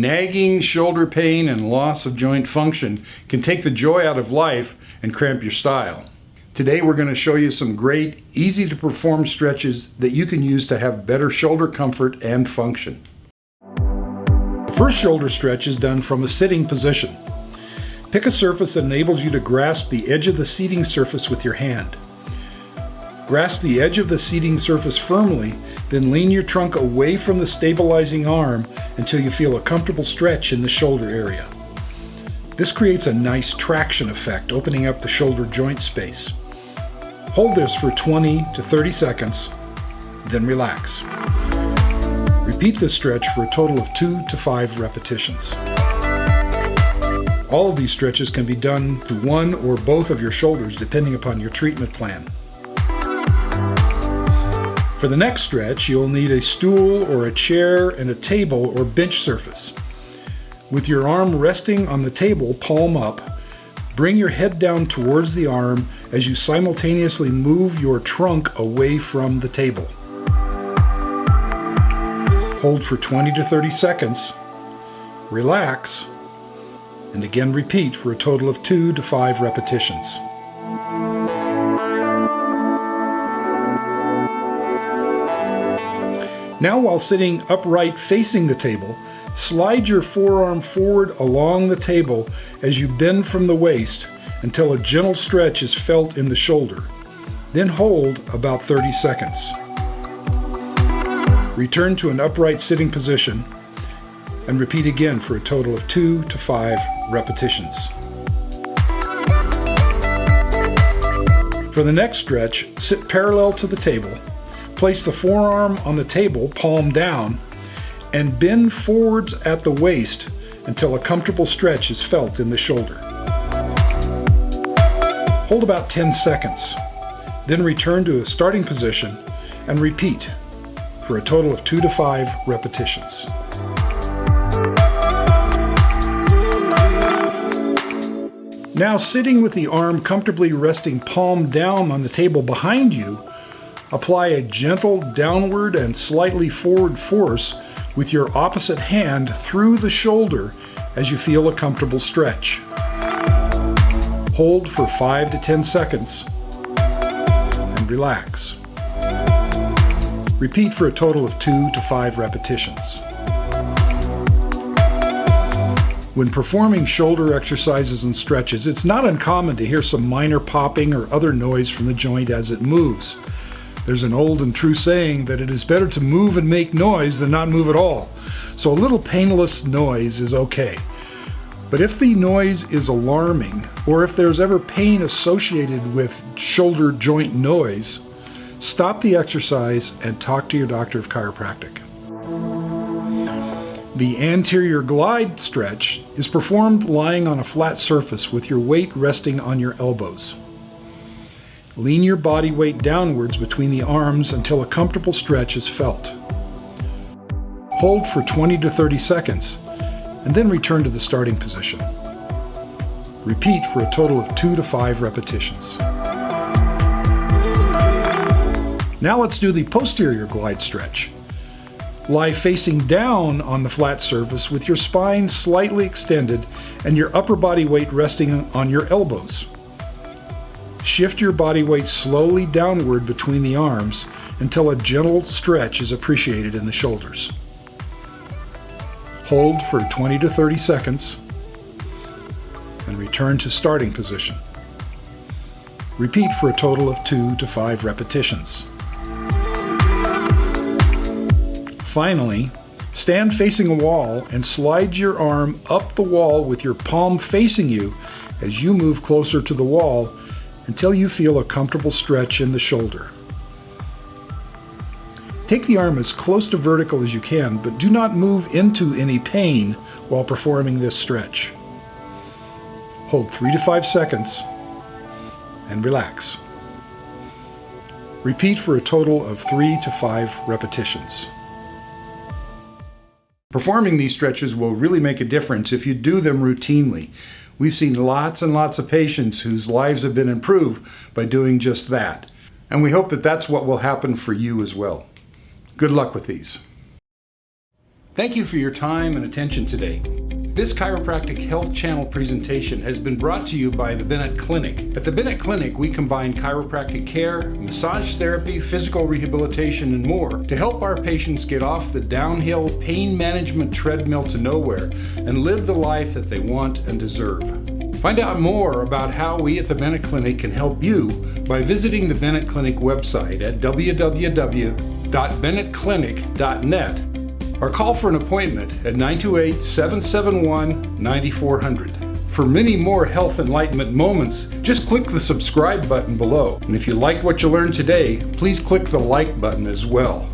Nagging shoulder pain and loss of joint function can take the joy out of life and cramp your style. Today we're going to show you some great, easy to perform stretches that you can use to have better shoulder comfort and function. The first shoulder stretch is done from a sitting position. Pick a surface that enables you to grasp the edge of the seating surface with your hand. Grasp the edge of the seating surface firmly, then lean your trunk away from the stabilizing arm until you feel a comfortable stretch in the shoulder area. This creates a nice traction effect, opening up the shoulder joint space. Hold this for 20 to 30 seconds, then relax. Repeat this stretch for a total of 2 to 5 repetitions. All of these stretches can be done to one or both of your shoulders depending upon your treatment plan. For the next stretch, you'll need a stool or a chair and a table or bench surface. With your arm resting on the table, palm up, bring your head down towards the arm as you simultaneously move your trunk away from the table. Hold for 20 to 30 seconds, relax, and again repeat for a total of 2 to 5 repetitions. Now, while sitting upright facing the table, slide your forearm forward along the table as you bend from the waist until a gentle stretch is felt in the shoulder. Then hold about 30 seconds. Return to an upright sitting position and repeat again for a total of 2 to 5 repetitions. For the next stretch, sit parallel to the table. Place the forearm on the table, palm down, and bend forwards at the waist until a comfortable stretch is felt in the shoulder. Hold about 10 seconds, then return to a starting position and repeat for a total of 2 to 5 repetitions. Now, sitting with the arm comfortably resting palm down on the table behind you, apply a gentle downward and slightly forward force with your opposite hand through the shoulder as you feel a comfortable stretch. Hold for 5 to 10 seconds and relax. Repeat for a total of 2 to 5 repetitions. When performing shoulder exercises and stretches, it's not uncommon to hear some minor popping or other noise from the joint as it moves. There's an old and true saying that it is better to move and make noise than not move at all. So a little painless noise is okay. But if the noise is alarming, or if there's ever pain associated with shoulder joint noise, stop the exercise and talk to your doctor of chiropractic. The anterior glide stretch is performed lying on a flat surface with your weight resting on your elbows. Lean your body weight downwards between the arms until a comfortable stretch is felt. Hold for 20 to 30 seconds and then return to the starting position. Repeat for a total of 2 to 5 repetitions. Now let's do the posterior glide stretch. Lie facing down on the flat surface with your spine slightly extended and your upper body weight resting on your elbows. Shift your body weight slowly downward between the arms until a gentle stretch is appreciated in the shoulders. Hold for 20 to 30 seconds and return to starting position. Repeat for a total of 2 to 5 repetitions. Finally, stand facing a wall and slide your arm up the wall with your palm facing you as you move closer to the wall until you feel a comfortable stretch in the shoulder. Take the arm as close to vertical as you can, but do not move into any pain while performing this stretch. Hold 3 to 5 seconds and relax. Repeat for a total of 3 to 5 repetitions. Performing these stretches will really make a difference if you do them routinely. We've seen lots and lots of patients whose lives have been improved by doing just that. And we hope that that's what will happen for you as well. Good luck with these. Thank you for your time and attention today. This Chiropractic Health Channel presentation has been brought to you by the Bennett Clinic. At the Bennett Clinic, we combine chiropractic care, massage therapy, physical rehabilitation, and more to help our patients get off the downhill pain management treadmill to nowhere and live the life that they want and deserve. Find out more about how we at the Bennett Clinic can help you by visiting the Bennett Clinic website at www.bennettclinic.net or call for an appointment at 928-771-9400. For many more health enlightenment moments, just click the subscribe button below. And if you liked what you learned today, please click the like button as well.